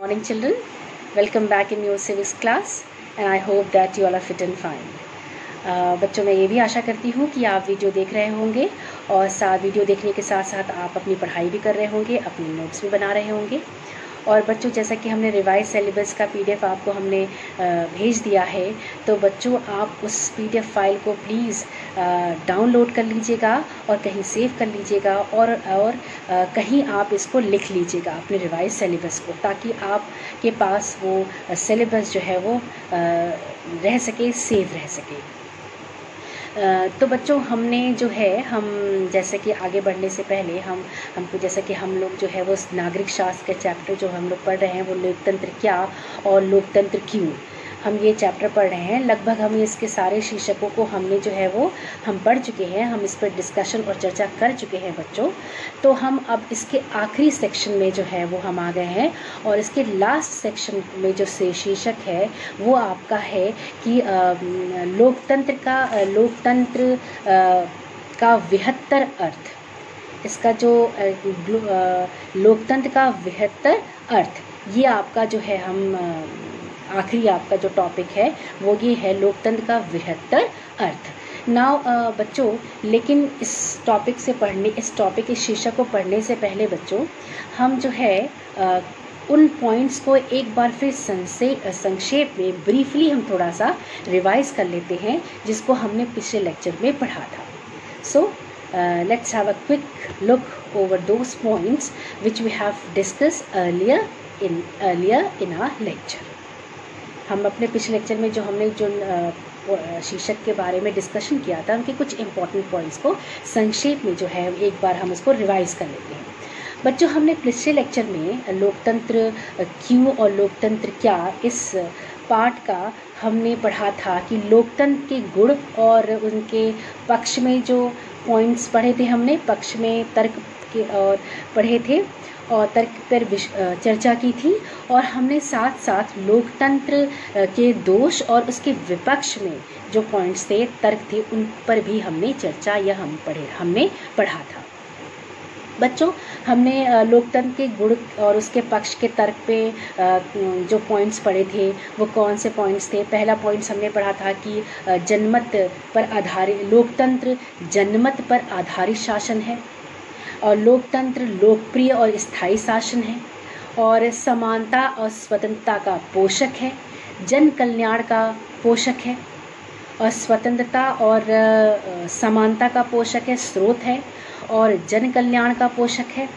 Morning children, welcome back in your civics class and I hope that you all are fit and fine. बच्चों मैं ये भी आशा करती हूँ कि आप वीडियो देख रहे होंगे और साथ वीडियो देखने के साथ साथ आप अपनी पढ़ाई भी कर रहे होंगे, अपनी नोट्स भी बना रहे होंगे। और बच्चों जैसा कि हमने रिवाइज सिलेबस का पीडीएफ आपको हमने भेज दिया है, तो बच्चों आप उस पीडीएफ फाइल को प्लीज़ डाउनलोड कर लीजिएगा और कहीं सेव कर लीजिएगा और कहीं आप इसको लिख लीजिएगा अपने रिवाइज सिलेबस को, ताकि आपके पास वो सिलेबस जो है वो रह सके, सेव रह सके। तो बच्चों हमने जो है हम जैसे कि आगे बढ़ने से पहले हमको जैसे कि हम लोग जो है वो नागरिक शास्त्र के चैप्टर जो हम लोग पढ़ रहे हैं वो लोकतंत्र क्या और लोकतंत्र क्यों, हम ये चैप्टर पढ़ रहे हैं। लगभग हम इसके सारे शीर्षकों को हमने जो है वो हम पढ़ चुके हैं, हम इस पर डिस्कशन और चर्चा कर चुके हैं बच्चों। तो हम अब इसके आखिरी सेक्शन में जो है वो हम आ गए हैं और इसके लास्ट सेक्शन में जो शीर्षक है वो आपका है कि लोकतंत्र का वृहत्तर अर्थ। इसका जो लोकतंत्र का वृहत्तर अर्थ, ये आपका जो है हम आखिरी आपका जो टॉपिक है वो ये है लोकतंत्र का वृहत्तर अर्थ। नाउ बच्चों, लेकिन इस टॉपिक के शीर्षक को पढ़ने से पहले बच्चों हम जो है उन पॉइंट्स को एक बार फिर संक्षेप में ब्रीफली हम थोड़ा सा रिवाइज कर लेते हैं, जिसको हमने पिछले लेक्चर में पढ़ा था। सो let's have a quick look over those points which we have discussed earlier in our lecture. हम अपने पिछले लेक्चर में जो हमने जो शीर्षक के बारे में डिस्कशन किया था, उनके कुछ इम्पॉर्टेंट पॉइंट्स को संक्षेप में जो है एक बार हम उसको रिवाइज कर लेते हैं। बच्चों हमने पिछले लेक्चर में लोकतंत्र क्यों और लोकतंत्र क्या, इस पार्ट का हमने पढ़ा था कि लोकतंत्र के गुण और उनके पक्ष में जो पॉइंट्स पढ़े थे, हमने पक्ष में तर्क के और पढ़े थे और तर्क पर चर्चा की थी, और हमने साथ साथ लोकतंत्र के दोष और उसके विपक्ष में जो पॉइंट्स थे, तर्क थे, उन पर भी हमने चर्चा या हमने पढ़ा था। बच्चों हमने लोकतंत्र के गुण और उसके पक्ष के तर्क पे जो पॉइंट्स पढ़े थे वो कौन से पॉइंट्स थे। पहला पॉइंट्स हमने पढ़ा था कि लोकतंत्र जनमत पर आधारित शासन है और लोकतंत्र लोकप्रिय और स्थायी शासन है और समानता और स्वतंत्रता का पोषक है, जन कल्याण का पोषक है और स्वतंत्रता और समानता का पोषक है, स्रोत है और जन कल्याण का पोषक है।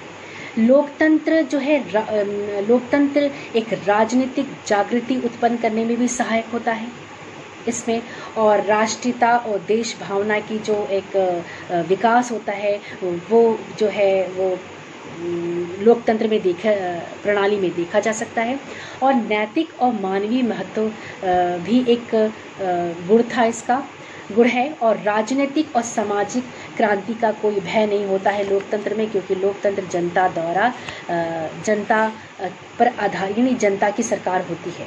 लोकतंत्र जो है लोकतंत्र एक राजनीतिक जागृति उत्पन्न करने में भी सहायक होता है इसमें, और राष्ट्रीयता और देश भावना की जो एक विकास होता है वो जो है वो लोकतंत्र में प्रणाली में देखा जा सकता है। और नैतिक और मानवीय महत्व भी एक गुण है और राजनीतिक और सामाजिक क्रांति का कोई भय नहीं होता है लोकतंत्र में, क्योंकि लोकतंत्र जनता द्वारा जनता पर आधारित, यानी जनता की सरकार होती है,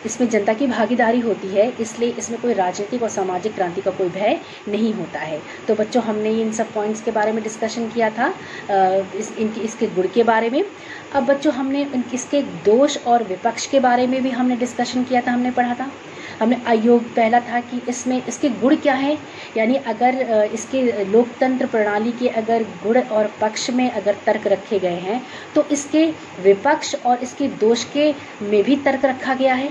इसमें जनता की भागीदारी होती है, इसलिए इसमें कोई राजनीतिक और सामाजिक क्रांति का कोई भय नहीं होता है। तो बच्चों हमने इन सब पॉइंट्स के बारे में डिस्कशन किया था, इसके गुण के बारे में। अब बच्चों हमने इसके दोष और विपक्ष के बारे में भी हमने डिस्कशन किया था, हमने पढ़ा था। हमने पहला था कि इसके गुण क्या है, यानी अगर इसके लोकतंत्र प्रणाली के अगर गुण और पक्ष में अगर तर्क रखे गए हैं तो इसके विपक्ष और इसके दोष के में भी तर्क रखा गया है।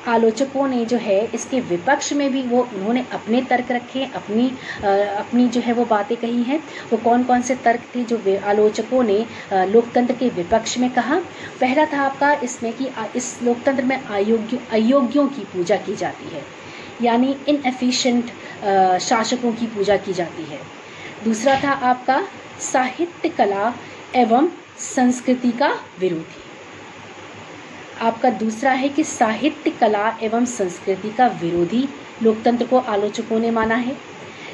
आलोचकों ने जो है इसके विपक्ष में भी उन्होंने अपने तर्क रखे, अपनी जो है वो बातें कही हैं। वो कौन कौन से तर्क थे जो आलोचकों ने लोकतंत्र के विपक्ष में कहा। पहला था आपका इसमें कि इस लोकतंत्र में अयोग्यों की पूजा की जाती है, यानी इनएफिशिएंट शासकों की पूजा की जाती है। दूसरा था आपका साहित्य कला एवं संस्कृति का विरोधी। आपका दूसरा है कि साहित्य कला एवं संस्कृति का विरोधी लोकतंत्र को आलोचकों ने माना है।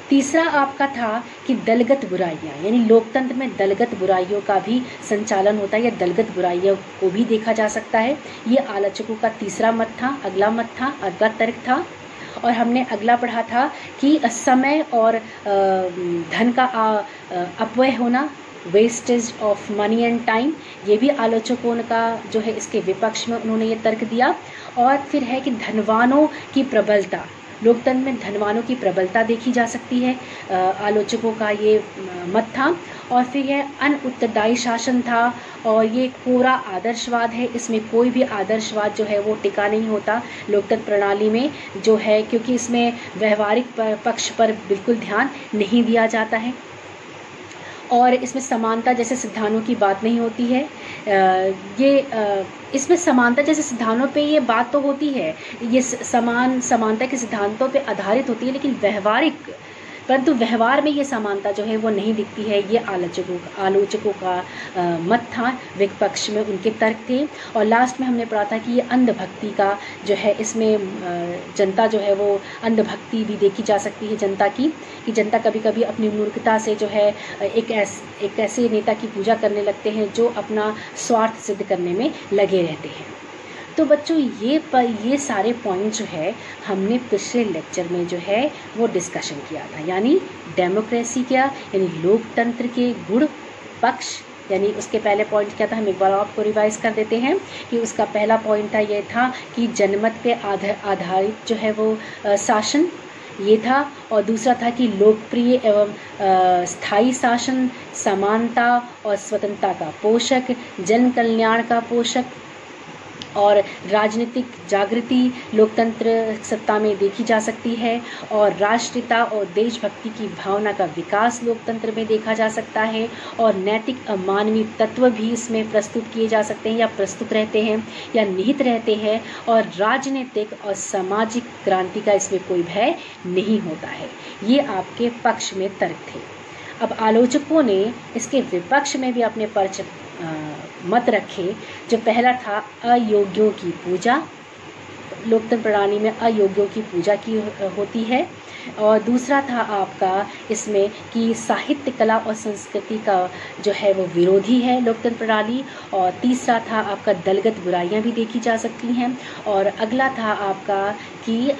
तीसरा आपका था कि दलगत बुराइयां, यानी लोकतंत्र में दलगत बुराइयों का भी संचालन होता है या दलगत बुराइयों को भी देखा जा सकता है। ये आलोचकों का तीसरा मत था, अगला तर्क था। और हमने अगला पढ़ा था कि समय और धन का अपव्यय होना, wastage of money and time, ये भी आलोचकों का जो है इसके विपक्ष में उन्होंने ये तर्क दिया। और फिर है कि धनवानों की प्रबलता, लोकतंत्र में धनवानों की प्रबलता देखी जा सकती है, आलोचकों का ये मत था। और फिर यह अनउत्तरदायी शासन था और ये कोरा आदर्शवाद है, इसमें कोई भी आदर्शवाद जो है वो टिका नहीं होता लोकतंत्र प्रणाली में जो है, क्योंकि इसमें व्यवहारिक पक्ष पर बिल्कुल ध्यान नहीं दिया जाता है और इसमें समानता जैसे सिद्धांतों की बात नहीं होती है। इसमें समानता जैसे सिद्धांतों पे ये बात तो होती है, ये समानता के सिद्धांतों पे आधारित होती है, लेकिन परंतु व्यवहार में ये समानता जो है वो नहीं दिखती है। ये आलोचकों का मत था, विपक्ष में उनके तर्क थे। और लास्ट में हमने पढ़ा था कि ये अंधभक्ति का जो है, इसमें जनता जो है वो अंधभक्ति भी देखी जा सकती है जनता की, कि जनता कभी कभी अपनी मूर्खता से जो है एक ऐसे नेता की पूजा करने लगते हैं जो अपना स्वार्थ सिद्ध करने में लगे रहते हैं। तो बच्चों ये सारे पॉइंट जो है हमने पिछले लेक्चर में जो है वो डिस्कशन किया था, यानी डेमोक्रेसी क्या, यानी लोकतंत्र के गुण पक्ष, यानी उसके पहले पॉइंट क्या था, हम एक बार आपको रिवाइज कर देते हैं कि उसका पहला पॉइंट था ये था कि जनमत पे आधारित जो है वो शासन ये था, और दूसरा था कि लोकप्रिय एवं स्थायी शासन, समानता और स्वतंत्रता का पोषक, जन कल्याण का पोषक, और राजनीतिक जागृति लोकतंत्र सत्ता में देखी जा सकती है, और राष्ट्रीयता और देशभक्ति की भावना का विकास लोकतंत्र में देखा जा सकता है, और नैतिक मानवीय तत्व भी इसमें प्रस्तुत किए जा सकते हैं या प्रस्तुत रहते हैं या निहित रहते हैं, और राजनीतिक और सामाजिक क्रांति का इसमें कोई भय नहीं होता है। ये आपके पक्ष में तर्क थे। अब आलोचकों ने इसके विपक्ष में भी अपने मत रखे। जो पहला था अयोग्यों की पूजा, लोकतंत्र प्रणाली में अयोग्यों की पूजा की होती है, और दूसरा था आपका इसमें कि साहित्य, कला और संस्कृति का जो है वो विरोधी है लोकतंत्र प्रणाली, और तीसरा था आपका दलगत बुराइयां भी देखी जा सकती हैं, और अगला था आपका कि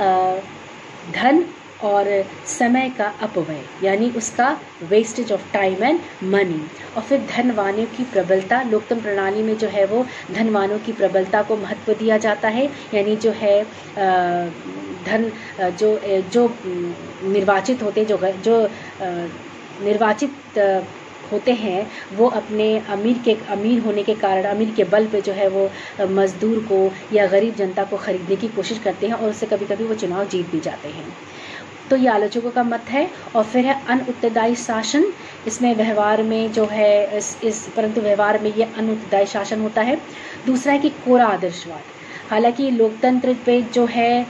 धन और समय का अपव्यय, यानी उसका wastage of time and money. और फिर धनवानों की प्रबलता, लोकतंत्र प्रणाली में जो है वो धनवानों की प्रबलता को महत्व दिया जाता है, यानी जो है धन जो निर्वाचित होते जो निर्वाचित होते हैं वो अपने अमीर होने के कारण, अमीर के बल पे जो है वो मजदूर को या गरीब जनता को खरीदने की कोशिश करते हैं, और उससे कभी कभी वो चुनाव जीत भी जाते हैं। तो ये आलोचकों का मत है। और फिर है अनउत्तरदायी शासन, इसमें व्यवहार में जो है परंतु व्यवहार में ये अनउत्तरदायी शासन होता है। दूसरा है कि कोरा आदर्शवाद, हालांकि लोकतंत्र पे जो है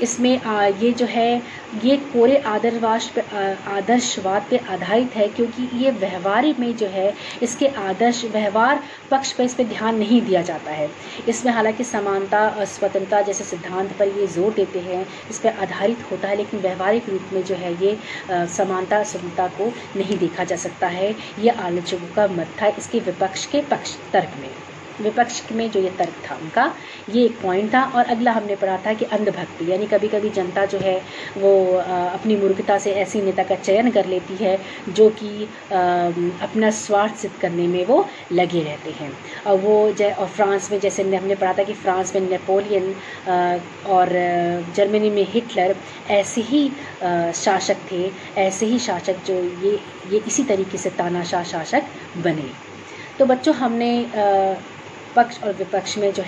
इसमें ये जो है ये कोरे आदर्शवाद पे आधारित है, क्योंकि ये व्यवहार में जो है इसके आदर्श व्यवहार पक्ष पर इस पे ध्यान नहीं दिया जाता है। इसमें हालांकि समानता और स्वतंत्रता जैसे सिद्धांत पर ये जोर देते हैं, इस पर आधारित होता है, लेकिन व्यवहारिक रूप में जो है ये समानता स्वतंत्रता को नहीं देखा जा सकता है। ये आलोचकों का मत था इसके विपक्ष के तर्क में। विपक्ष में जो ये तर्क था उनका ये एक पॉइंट था। और अगला हमने पढ़ा था कि अंधभक्ति, यानी कभी कभी जनता जो है वो अपनी मूर्खता से ऐसी नेता का चयन कर लेती है जो कि अपना स्वार्थ सिद्ध करने में वो लगे रहते हैं। और फ्रांस में जैसे हमने पढ़ा था कि फ्रांस में नेपोलियन और जर्मनी में हिटलर ऐसे ही शासक थे, ऐसे ही शासक जो ये इसी तरीके से तानाशाह शासक बने। तो बच्चों हमने पक्ष और विपक्ष में जो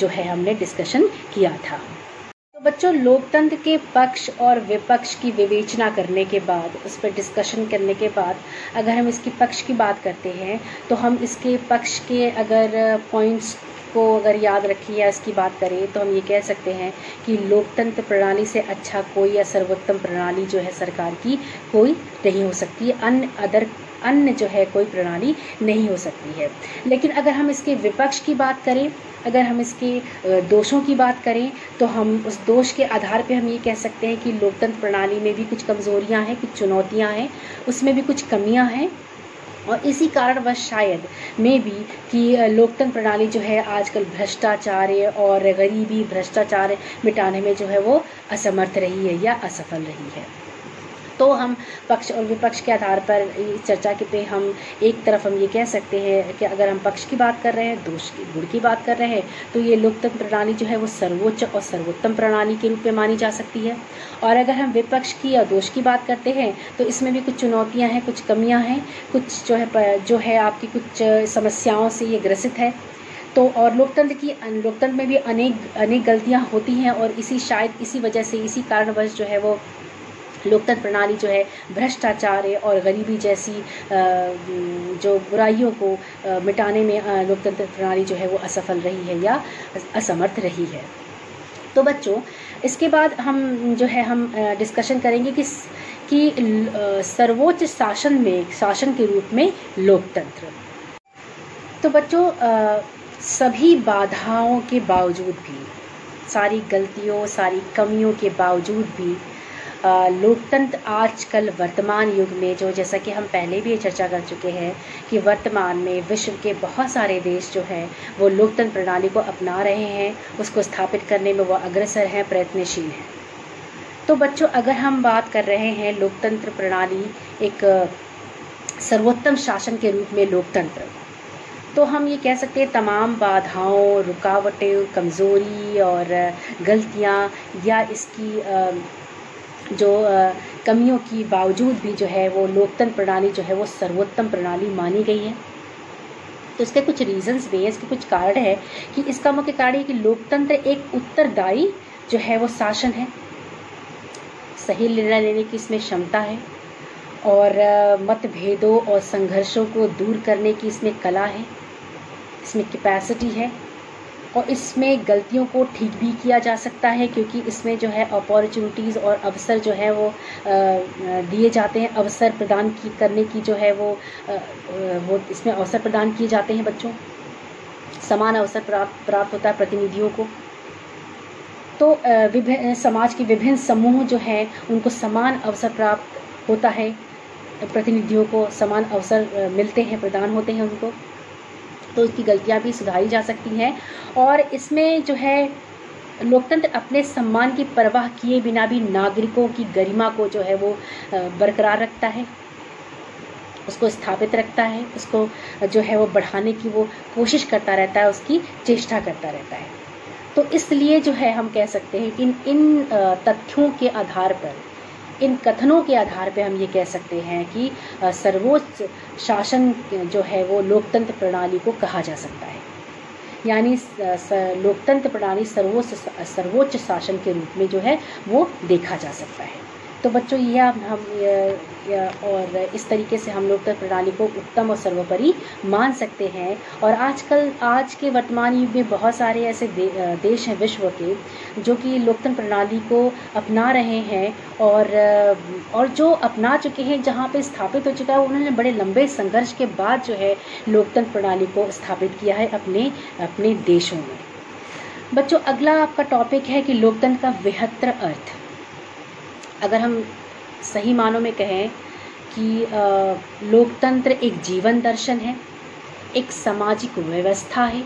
है हमने डिस्कशन किया था। तो बच्चों लोकतंत्र के पक्ष और विपक्ष की विवेचना करने के बाद, उस पर डिस्कशन करने के बाद, अगर हम इसकी पक्ष की बात करते हैं तो हम इसके पक्ष के अगर पॉइंट्स को अगर याद रखें या इसकी बात करें तो हम ये कह सकते हैं कि लोकतंत्र प्रणाली से अच्छा कोई या सर्वोत्तम प्रणाली जो है सरकार की कोई नहीं हो सकती, अन्य जो है कोई प्रणाली नहीं हो सकती है। लेकिन अगर हम इसके विपक्ष की बात करें, अगर हम इसके दोषों की बात करें तो हम उस दोष के आधार पे हम ये कह सकते हैं कि लोकतंत्र प्रणाली में भी कुछ कमज़ोरियां हैं, कुछ चुनौतियां हैं, उसमें भी कुछ कमियां हैं, और इसी कारणवश शायद में भी कि लोकतंत्र प्रणाली जो है आजकल भ्रष्टाचार और गरीबी भ्रष्टाचार मिटाने में जो है वो असमर्थ रही है या असफल रही है। तो हम पक्ष और विपक्ष के आधार पर इस चर्चा के पे हम एक तरफ हम ये कह सकते हैं कि अगर हम पक्ष की बात कर रहे हैं, दोष की गुण की बात कर रहे हैं, तो ये लोकतंत्र प्रणाली जो है वो सर्वोच्च और सर्वोत्तम प्रणाली के रूप में मानी जा सकती है। और अगर हम विपक्ष की या दोष की बात करते हैं तो इसमें भी कुछ चुनौतियाँ हैं, कुछ कमियाँ हैं, कुछ जो है आपकी कुछ समस्याओं से ये ग्रसित है। तो और लोकतंत्र में भी अनेक गलतियाँ होती हैं और शायद इसी वजह से, इसी कारणवश जो है वो लोकतंत्र प्रणाली जो है भ्रष्टाचार और गरीबी जैसी जो बुराइयों को मिटाने में लोकतंत्र प्रणाली जो है वो असफल रही है या असमर्थ रही है। तो बच्चों, इसके बाद हम जो है हम डिस्कशन करेंगे कि सर्वोच्च शासन के रूप में लोकतंत्र। तो बच्चों, सभी बाधाओं के बावजूद भी, सारी गलतियों, सारी कमियों के बावजूद भी लोकतंत्र आजकल वर्तमान युग में, जो जैसा कि हम पहले भी ये चर्चा कर चुके हैं कि वर्तमान में विश्व के बहुत सारे देश जो हैं वो लोकतंत्र प्रणाली को अपना रहे हैं, उसको स्थापित करने में वो अग्रसर हैं, प्रयत्नशील हैं। तो बच्चों, अगर हम बात कर रहे हैं लोकतंत्र प्रणाली एक सर्वोत्तम शासन के रूप में लोकतंत्र, तो हम ये कह सकते हैं तमाम बाधाओं, रुकावटें, कमज़ोरी और गलतियाँ या इसकी जो कमियों की बावजूद भी जो है वो लोकतंत्र प्रणाली जो है वो सर्वोत्तम प्रणाली मानी गई है। तो इसके कुछ रीजंस भी हैं, इसके कुछ कारण है कि इसका मुख्य कारण है कि लोकतंत्र एक उत्तरदायी जो है वो शासन है, सही निर्णय लेने की इसमें क्षमता है और मतभेदों और संघर्षों को दूर करने की इसमें कला है, इसमें कैपेसिटी है और इसमें गलतियों को ठीक भी किया जा सकता है, क्योंकि इसमें जो है अपॉर्चुनिटीज़ और अवसर जो है वो दिए जाते हैं, अवसर प्रदान करने की जो है वो इसमें अवसर प्रदान किए जाते हैं बच्चों, समान अवसर प्राप्त होता है प्रतिनिधियों को। तो समाज के विभिन्न समूह जो हैं उनको समान अवसर प्राप्त होता है, प्रतिनिधियों को समान अवसर मिलते हैं, प्रदान होते हैं उनको, तो उसकी गलतियां भी सुधारी जा सकती हैं। और इसमें जो है लोकतंत्र अपने सम्मान की परवाह किए बिना भी नागरिकों की गरिमा को जो है वो बरकरार रखता है, उसको स्थापित रखता है, उसको जो है वो बढ़ाने की वो कोशिश करता रहता है, उसकी चेष्टा करता रहता है। तो इसलिए जो है हम कह सकते हैं कि इन तथ्यों के आधार पर, इन कथनों के आधार पर हम ये कह सकते हैं कि सर्वोच्च शासन जो है वो लोकतंत्र प्रणाली को कहा जा सकता है, यानी लोकतंत्र प्रणाली सर्वोच्च शासन के रूप में जो है वो देखा जा सकता है। तो बच्चों, और इस तरीके से हम लोकतंत्र प्रणाली को उत्तम और सर्वोपरि मान सकते हैं। और आज के वर्तमान युग में बहुत सारे ऐसे देश हैं विश्व के जो कि लोकतंत्र प्रणाली को अपना रहे हैं और जो अपना चुके हैं, जहाँ पे स्थापित हो चुका है, उन्होंने बड़े लंबे संघर्ष के बाद जो है लोकतंत्र प्रणाली को स्थापित किया है अपने देशों में। बच्चों, अगला आपका टॉपिक है कि लोकतंत्र का वृहत्तर अर्थ। अगर हम सही मानों में कहें कि लोकतंत्र एक जीवन दर्शन है, एक सामाजिक व्यवस्था है,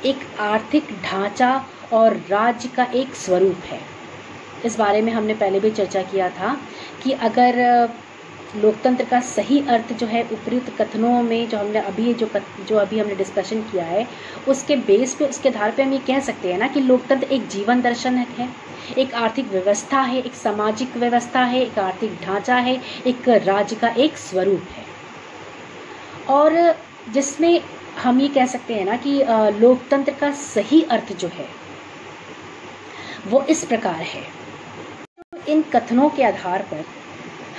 एक आर्थिक ढांचा और राज्य का एक स्वरूप है। इस बारे में हमने पहले भी चर्चा किया था कि अगर लोकतंत्र का सही अर्थ जो है उपयुक्त कथनों में जो अभी हमने डिस्कशन किया है, उसके बेस पे, उसके आधार पे हम ये कह सकते हैं ना कि लोकतंत्र एक जीवन दर्शन है, एक आर्थिक व्यवस्था है, एक सामाजिक व्यवस्था है, एक आर्थिक ढांचा है, एक राज्य का एक स्वरूप है। और जिसमें हम ये कह सकते हैं ना कि लोकतंत्र का सही अर्थ जो है वो इस प्रकार है। इन कथनों के आधार पर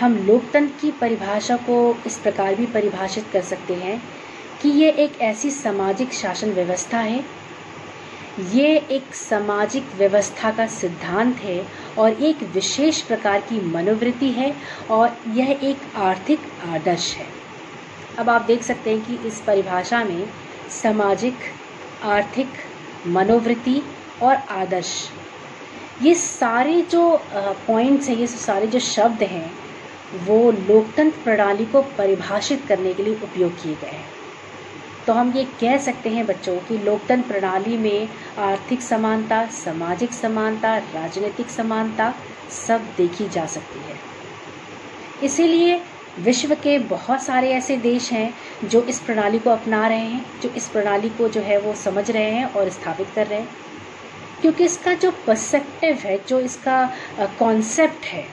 हम लोकतंत्र की परिभाषा को इस प्रकार भी परिभाषित कर सकते हैं कि ये एक ऐसी सामाजिक शासन व्यवस्था है, ये एक सामाजिक व्यवस्था का सिद्धांत है और एक विशेष प्रकार की मनोवृत्ति है और यह एक आर्थिक आदर्श है। अब आप देख सकते हैं कि इस परिभाषा में सामाजिक, आर्थिक, मनोवृत्ति और आदर्श, ये सारे जो पॉइंट्स हैं, ये सारे जो शब्द हैं, वो लोकतंत्र प्रणाली को परिभाषित करने के लिए उपयोग किए गए हैं। तो हम ये कह सकते हैं बच्चों कि लोकतंत्र प्रणाली में आर्थिक समानता, सामाजिक समानता, राजनीतिक समानता सब देखी जा सकती है। इसीलिए विश्व के बहुत सारे ऐसे देश हैं जो इस प्रणाली को अपना रहे हैं, जो इस प्रणाली को जो है वो समझ रहे हैं और स्थापित कर रहे हैं, क्योंकि इसका जो पर्सपेक्टिव है, जो इसका कॉन्सेप्ट है,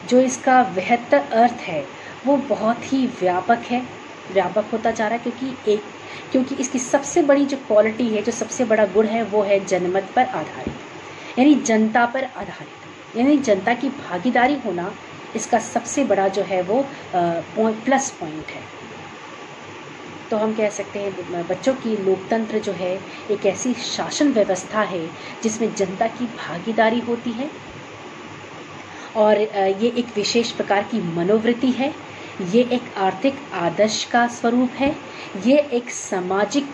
जो इसका बेहतर अर्थ है, वो बहुत ही व्यापक है, व्यापक होता जा रहा है। क्योंकि इसकी सबसे बड़ी जो क्वालिटी है, जो सबसे बड़ा गुण है, वो है जनमत पर आधारित, यानी जनता पर आधारित, यानी जनता की भागीदारी होना इसका सबसे बड़ा जो है वो प्लस पॉइंट है। तो हम कह सकते हैं बच्चों की लोकतंत्र जो है एक ऐसी शासन व्यवस्था है जिसमें जनता की भागीदारी होती है, और ये एक विशेष प्रकार की मनोवृत्ति है, ये एक आर्थिक आदर्श का स्वरूप है, ये एक सामाजिक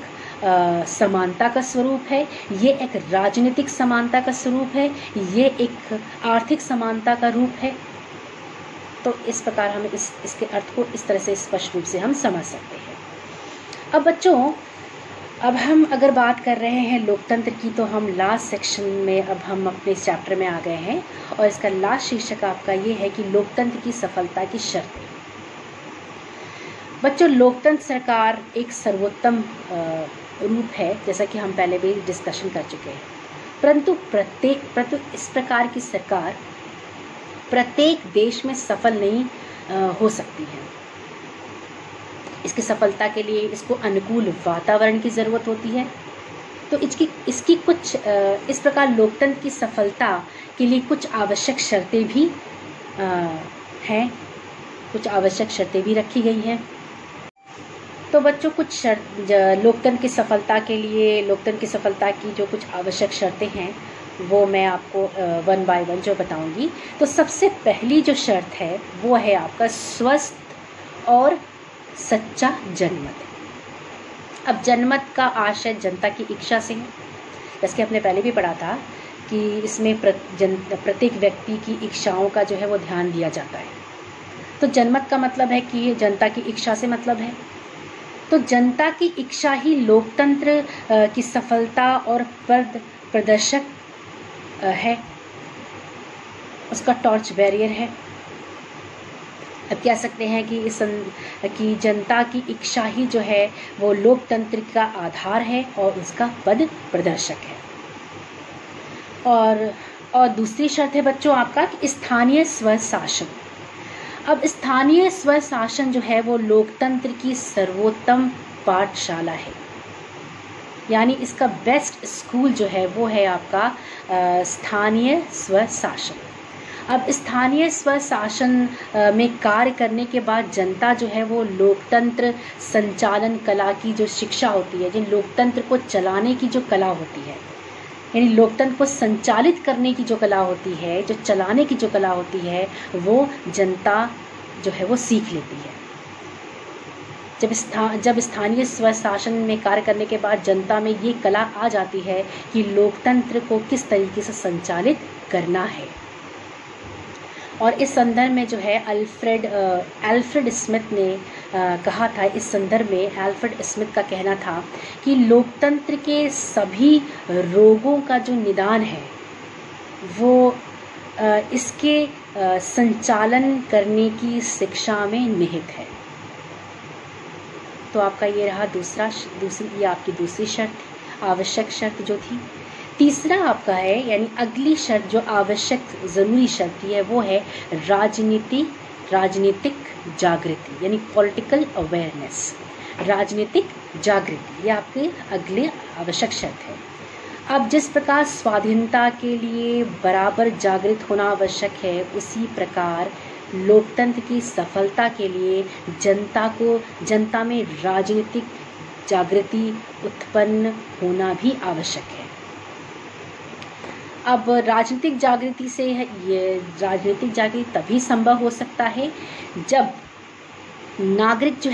समानता का स्वरूप है, ये एक राजनीतिक समानता का स्वरूप है, ये एक आर्थिक समानता का रूप है। तो इस प्रकार हम इसके अर्थ को इस तरह से स्पष्ट रूप से हम समझ सकते हैं। अब बच्चों, अब हम अगर बात कर रहे हैं लोकतंत्र की, तो हम लास्ट सेक्शन में अब हम अपने इस चैप्टर में आ गए हैं, और इसका लास्ट शीर्षक आपका ये है कि लोकतंत्र की सफलता की शर्तें। बच्चों, लोकतंत्र सरकार एक सर्वोत्तम रूप है, जैसा कि हम पहले भी डिस्कशन कर चुके हैं, परंतु इस प्रकार की सरकार प्रत्येक देश में सफल नहीं हो सकती है। इसकी सफलता के लिए इसको अनुकूल वातावरण की ज़रूरत होती है। तो इसकी कुछ इस प्रकार लोकतंत्र की सफलता के लिए कुछ आवश्यक शर्तें भी हैं, कुछ आवश्यक शर्तें भी रखी गई हैं। तो बच्चों, कुछ लोकतंत्र की सफलता के लिए, लोकतंत्र की सफलता की जो कुछ आवश्यक शर्तें हैं वो मैं आपको वन बाय वन जो बताऊंगी। तो सबसे पहली जो शर्त है वो है आपका स्वस्थ और सच्चा जनमत। अब जनमत का आशय जनता की इच्छा से है, जैसे कि आपने पहले भी पढ़ा था कि इसमें प्रत्येक व्यक्ति की इच्छाओं का जो है वो ध्यान दिया जाता है। तो जनमत का मतलब है कि जनता की इच्छा से मतलब है। तो जनता की इच्छा ही लोकतंत्र की सफलता और प्रदर्शक है, उसका टॉर्च बैरियर है। अब कह सकते हैं कि जनता की इच्छा ही जो है वो लोकतंत्र का आधार है और उसका पद प्रदर्शक है। और दूसरी शर्त है बच्चों आपका कि स्थानीय स्वशासन। अब स्थानीय स्वशासन जो है वो लोकतंत्र की सर्वोत्तम पाठशाला है, यानी इसका बेस्ट स्कूल जो है वो है आपका स्थानीय स्वशासन। अब स्थानीय स्वशासन में कार्य करने के बाद जनता जो है वो लोकतंत्र संचालन कला की जो शिक्षा होती है, जिन लोकतंत्र को चलाने की जो कला होती है, यानी लोकतंत्र को संचालित करने की जो कला होती है, जो चलाने की जो कला होती है, वो जनता जो है वो सीख लेती है। जब स्थानीय स्वशासन में कार्य करने के बाद जनता में ये कला आ जाती है कि लोकतंत्र को किस तरीके से संचालित करना है। और इस संदर्भ में जो है अल्फ्रेड स्मिथ ने कहा था, इस संदर्भ में अल्फ्रेड स्मिथ का कहना था कि लोकतंत्र के सभी रोगों का जो निदान है वो इसके संचालन करने की शिक्षा में निहित है। तो आपका ये रहा ये आपकी दूसरी शर्त, आवश्यक शर्त जो थी। तीसरा आपका है, यानी अगली शर्त जो आवश्यक ज़रूरी शर्त है वो है राजनीतिक जागृति, यानी पॉलिटिकल अवेयरनेस। राजनीतिक जागृति ये आपके अगले आवश्यक शर्त है। अब जिस प्रकार स्वाधीनता के लिए बराबर जागृत होना आवश्यक है, उसी प्रकार लोकतंत्र की सफलता के लिए जनता में राजनीतिक जागृति उत्पन्न होना भी आवश्यक है। अब राजनीतिक जागृति तभी संभव हो सकता है जब नागरिक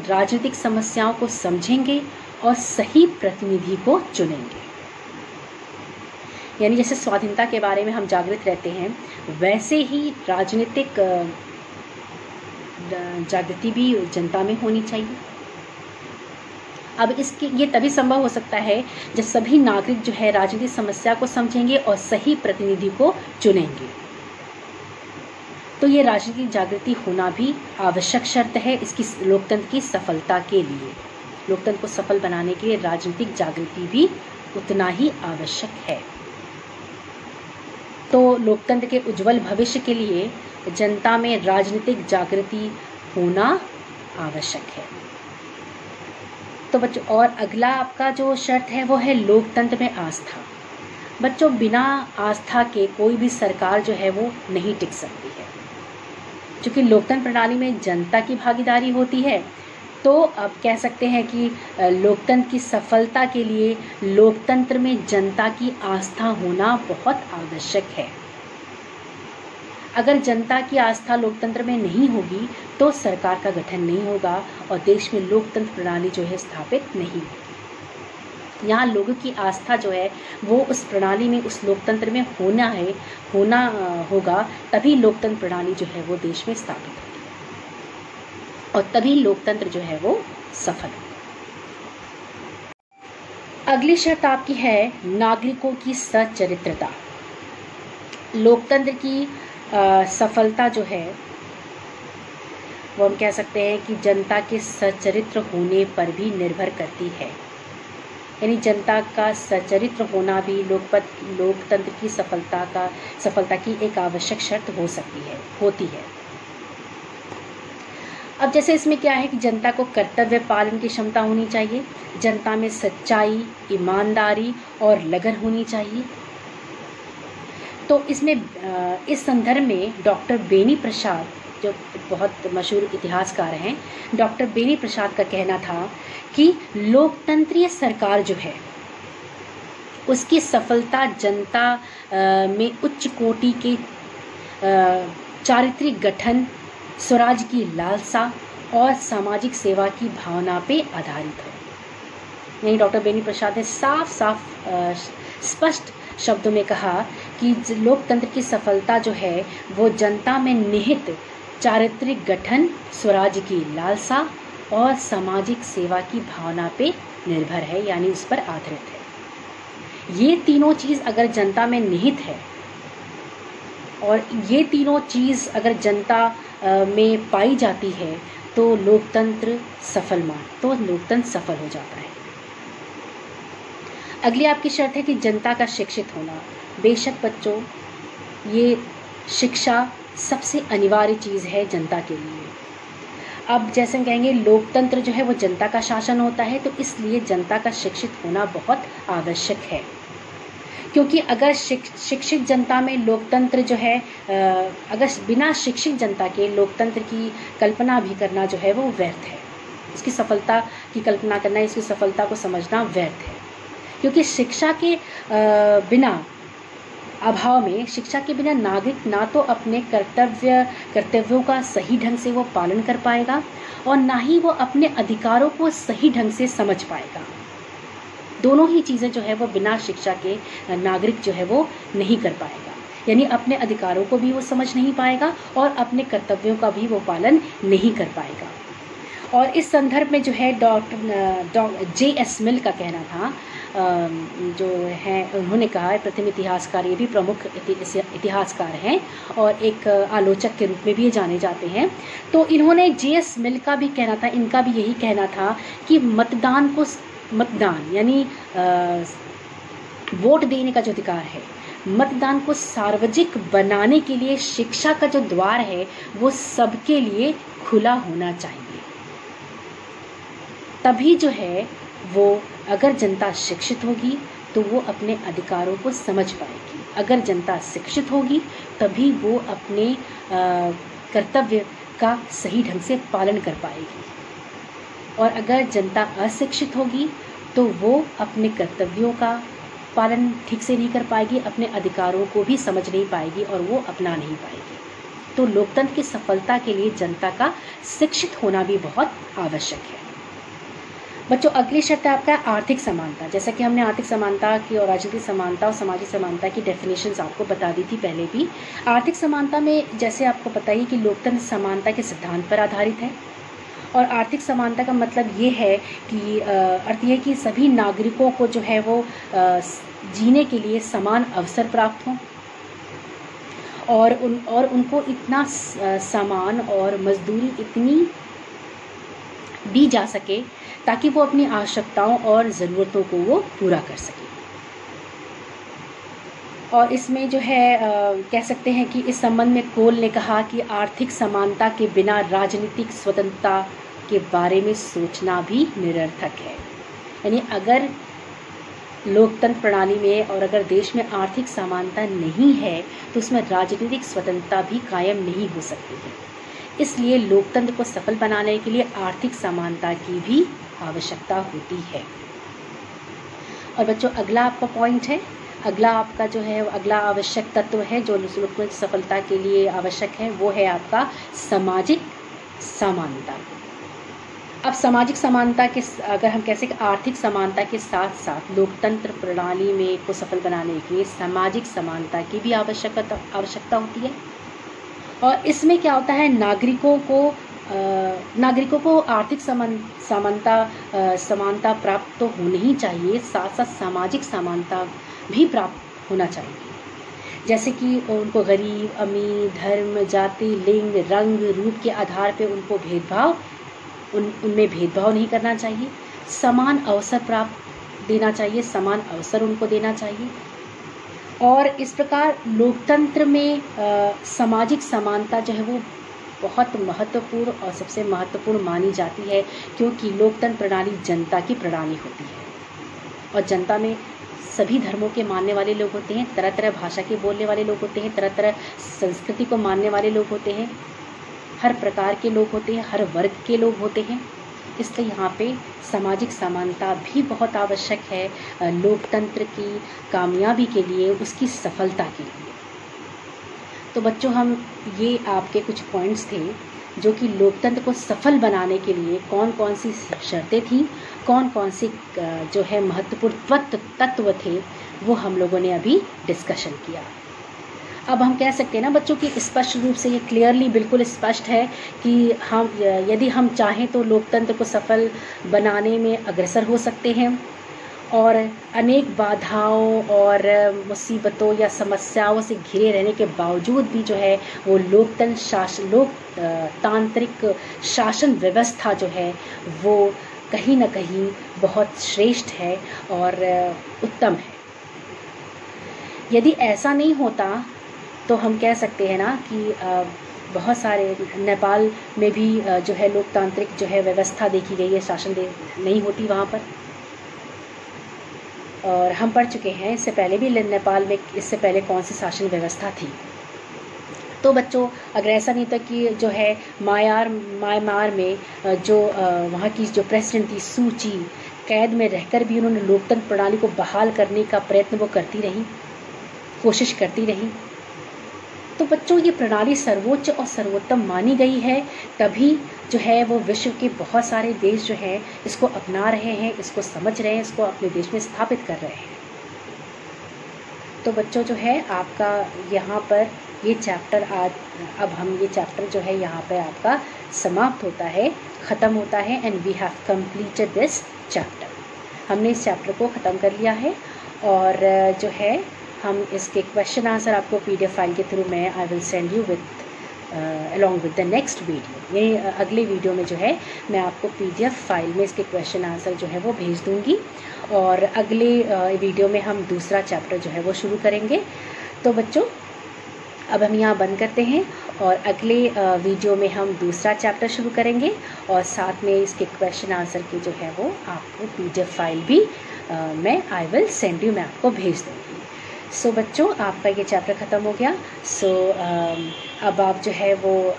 राजनीतिक समस्याओं को समझेंगे और सही प्रतिनिधि को चुनेंगे। यानी जैसे स्वाधीनता के बारे में हम जागृत रहते हैं, वैसे ही राजनीतिक जागृति भी जनता में होनी चाहिए। अब ये तभी संभव हो सकता है जब सभी नागरिक जो है राजनीतिक समस्या को समझेंगे और सही प्रतिनिधि को चुनेंगे। तो ये राजनीतिक जागृति होना भी आवश्यक शर्त है इसकी लोकतंत्र की सफलता के लिए। लोकतंत्र को सफल बनाने के लिए राजनीतिक जागृति भी उतना ही आवश्यक है। तो लोकतंत्र के उज्जवल भविष्य के लिए जनता में राजनीतिक जागृति होना आवश्यक है। तो बच्चों, और अगला आपका जो शर्त है वो है लोकतंत्र में आस्था। बच्चों, बिना आस्था के कोई भी सरकार जो है वो नहीं टिक सकती है। क्योंकि लोकतंत्र प्रणाली में जनता की भागीदारी होती है, तो अब कह सकते हैं कि लोकतंत्र की सफलता के लिए लोकतंत्र में जनता की आस्था होना बहुत आवश्यक है। अगर जनता की आस्था लोकतंत्र में नहीं होगी तो सरकार का गठन नहीं होगा और देश में लोकतंत्र प्रणाली जो है स्थापित नहीं। यहाँ लोगों की आस्था जो है वो उस प्रणाली में, उस लोकतंत्र में होना होगा, तभी लोकतंत्र प्रणाली जो है वो देश में स्थापित होगी और तभी लोकतंत्र जो है वो सफल होगा। अगली शर्त आपकी है नागरिकों की सचरित्रता। लोकतंत्र की सफलता जो है वो हम कह सकते हैं कि जनता के सचरित्र होने पर भी निर्भर करती है। यानी जनता का सचरित्र होना भी लोकतंत्र की सफलता की एक आवश्यक शर्त होती है। अब जैसे इसमें क्या है कि जनता को कर्तव्य पालन की क्षमता होनी चाहिए, जनता में सच्चाई, ईमानदारी और लगन होनी चाहिए। तो इसमें इस संदर्भ में डॉक्टर बेनी प्रसाद, जो बहुत मशहूर इतिहासकार हैं, डॉक्टर बेनी प्रसाद का कहना था कि लोकतंत्रीय सरकार जो है उसकी सफलता जनता में उच्च कोटि के चारित्रिक गठन, स्वराज की लालसा और सामाजिक सेवा की भावना पे आधारित है। यानी डॉक्टर बेनी प्रसाद ने स्पष्ट शब्दों में कहा कि लोकतंत्र की सफलता जो है वो जनता में निहित चारित्रिक गठन, स्वराज की लालसा और सामाजिक सेवा की भावना पे निर्भर है, यानी उस पर आधारित है। ये तीनों चीज़ अगर जनता में निहित है और ये तीनों चीज़ अगर जनता में पाई जाती है तो लोकतंत्र सफल हो जाता है। अगली आपकी शर्त है कि जनता का शिक्षित होना। बेशक बच्चों, ये शिक्षा सबसे अनिवार्य चीज़ है जनता के लिए। अब जैसे हम कहेंगे लोकतंत्र जो है वो जनता का शासन होता है, तो इसलिए जनता का शिक्षित होना बहुत आवश्यक है। क्योंकि अगर शिक्षित जनता में लोकतंत्र जो है, अगर बिना शिक्षित जनता के लोकतंत्र की कल्पना भी करना जो है वो व्यर्थ है। इसकी सफलता की कल्पना करना, इसकी सफलता को समझना व्यर्थ है। क्योंकि शिक्षा के बिना नागरिक ना तो अपने कर्तव्यों का सही ढंग से वो पालन कर पाएगा और ना ही वो अपने अधिकारों को सही ढंग से समझ पाएगा। दोनों ही चीज़ें जो है वो बिना शिक्षा के नागरिक जो है वो नहीं कर पाएगा। यानी अपने अधिकारों को भी वो समझ नहीं पाएगा और अपने कर्तव्यों का भी वो पालन नहीं कर पाएगा। और इस संदर्भ में जो है डॉक्टर J.S. मिल का कहना था, जो है उन्होंने कहा, प्रथम इतिहासकार, ये भी प्रमुख इतिहासकार हैं और एक आलोचक के रूप में भी ये जाने जाते हैं। तो इन्होंने J.S. मिल का भी कहना था, इनका भी यही कहना था कि मतदान यानी वोट देने का जो अधिकार है, मतदान को सार्वजनिक बनाने के लिए शिक्षा का जो द्वार है वो सबके लिए खुला होना चाहिए। तभी जो है वो, अगर जनता शिक्षित होगी तो वो अपने अधिकारों को समझ पाएगी। अगर जनता शिक्षित होगी तभी वो अपने कर्तव्य का सही ढंग से पालन कर पाएगी। और अगर जनता अशिक्षित होगी तो वो अपने कर्तव्यों का पालन ठीक से नहीं कर पाएगी, अपने अधिकारों को भी समझ नहीं पाएगी और वो अपना नहीं पाएगी। तो लोकतंत्र की सफलता के लिए जनता का शिक्षित होना भी बहुत आवश्यक है। बच्चों, अगली शर्त है आपका आर्थिक समानता। जैसा कि हमने आर्थिक समानता की और राजनीतिक समानता और सामाजिक समानता की डेफिनेशंस आपको बता दी थी पहले भी। आर्थिक समानता में जैसे आपको पता ही कि लोकतंत्र समानता के सिद्धांत पर आधारित है और आर्थिक समानता का मतलब ये है कि अर्थ ये कि सभी नागरिकों को जो है वो जीने के लिए समान अवसर प्राप्त हों और उनको इतना सामान और मजदूरी इतनी दी जा सके ताकि वो अपनी आवश्यकताओं और ज़रूरतों को वो पूरा कर सके। और इसमें जो है कह सकते हैं कि इस संबंध में कोल ने कहा कि आर्थिक समानता के बिना राजनीतिक स्वतंत्रता के बारे में सोचना भी निरर्थक है। यानी अगर लोकतंत्र प्रणाली में और अगर देश में आर्थिक समानता नहीं है तो उसमें राजनीतिक स्वतंत्रता भी कायम नहीं हो सकती है। इसलिए लोकतंत्र को सफल बनाने के लिए आर्थिक समानता की भी आवश्यकता होती है। और बच्चों अगला आपका पॉइंट है, अगला आपका जो है अगला आवश्यक तत्व है जो लोकतंत्र की सफलता के लिए आवश्यक है, वो है आपका सामाजिक समानता। अब सामाजिक समानता के अगर हम कैसे आर्थिक समानता के साथ साथ लोकतंत्र प्रणाली में को सफल बनाने के लिए सामाजिक समानता की भी आवश्यकता होती है। और इसमें क्या होता है, नागरिकों को आर्थिक समानता प्राप्त तो होनी ही चाहिए, साथ साथ सामाजिक समानता भी प्राप्त होना चाहिए। जैसे कि उनको गरीब अमीर धर्म जाति लिंग रंग रूप के आधार पर उनको उनमें भेदभाव नहीं करना चाहिए, समान अवसर प्राप्त देना चाहिए, समान अवसर उनको देना चाहिए। और इस प्रकार लोकतंत्र में सामाजिक समानता जो है वो बहुत महत्वपूर्ण और सबसे महत्वपूर्ण मानी जाती है, क्योंकि लोकतंत्र प्रणाली जनता की प्रणाली होती है और जनता में सभी धर्मों के मानने वाले लोग होते हैं, तरह तरह भाषा के बोलने वाले लोग होते हैं, तरह तरह संस्कृति को मानने वाले लोग होते हैं, हर प्रकार के लोग होते हैं, हर वर्ग के लोग होते हैं। इसलिए यहाँ पे सामाजिक समानता भी बहुत आवश्यक है लोकतंत्र की कामयाबी के लिए, उसकी सफलता के लिए। तो बच्चों हम ये आपके कुछ पॉइंट्स थे जो कि लोकतंत्र को सफल बनाने के लिए कौन कौन सी शर्तें थी, कौन कौन से जो है महत्वपूर्ण तत्व थे, वो हम लोगों ने अभी डिस्कशन किया। अब हम कह सकते हैं ना बच्चों कि स्पष्ट रूप से ये क्लियरली बिल्कुल स्पष्ट है कि हम यदि हम चाहें तो लोकतंत्र को सफल बनाने में अग्रसर हो सकते हैं और अनेक बाधाओं और मुसीबतों या समस्याओं से घिरे रहने के बावजूद भी जो है वो लोकतांत्रिक शासन व्यवस्था जो है वो कहीं ना कहीं बहुत श्रेष्ठ है और उत्तम है। यदि ऐसा नहीं होता तो हम कह सकते हैं ना कि बहुत सारे नेपाल में भी जो है लोकतांत्रिक जो है व्यवस्था देखी गई है, शासन नहीं होती वहाँ पर। और हम पढ़ चुके हैं इससे पहले भी नेपाल में इससे पहले कौन सी शासन व्यवस्था थी। तो बच्चों अगर ऐसा नहीं था कि जो है म्यांमार में जो वहाँ की जो प्रेसिडेंट थी सू ची, कैद में रहकर भी उन्होंने लोकतंत्र प्रणाली को बहाल करने का प्रयत्न वो करती रही, कोशिश करती रही। तो बच्चों ये प्रणाली सर्वोच्च और सर्वोत्तम मानी गई है, तभी जो है वो विश्व के बहुत सारे देश जो हैं इसको अपना रहे हैं, इसको समझ रहे हैं, इसको अपने देश में स्थापित कर रहे हैं। तो बच्चों जो है आपका यहाँ पर ये चैप्टर अब हम ये चैप्टर जो है यहाँ पर आपका समाप्त होता है, ख़त्म होता है। And we have completed this chapter. हमने इस चैप्टर को ख़त्म कर लिया है और जो है हम इसके क्वेश्चन आंसर आपको PDF फाइल के थ्रू मैं I will send you with along with the next video. ये अगले वीडियो में जो है मैं आपको PDF फाइल में इसके क्वेश्चन आंसर जो है वो भेज दूंगी और अगले वीडियो में हम दूसरा चैप्टर जो है वो शुरू करेंगे। तो बच्चों अब हम यहाँ बंद करते हैं और अगले वीडियो में हम दूसरा चैप्टर शुरू करेंगे और साथ में इसके क्वेश्चन आंसर की जो है वो आपको PDF फाइल भी मैं आई विल सेंड यू, मैं आपको भेज दूँगी। सो बच्चों आपका ये चैप्टर ख़त्म हो गया। सो अब आप जो है वो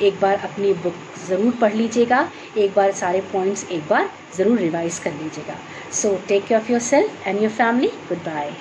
एक बार अपनी बुक ज़रूर पढ़ लीजिएगा, एक बार सारे पॉइंट्स एक बार ज़रूर रिवाइज़ कर लीजिएगा। So take care of yourself and your family. Good bye.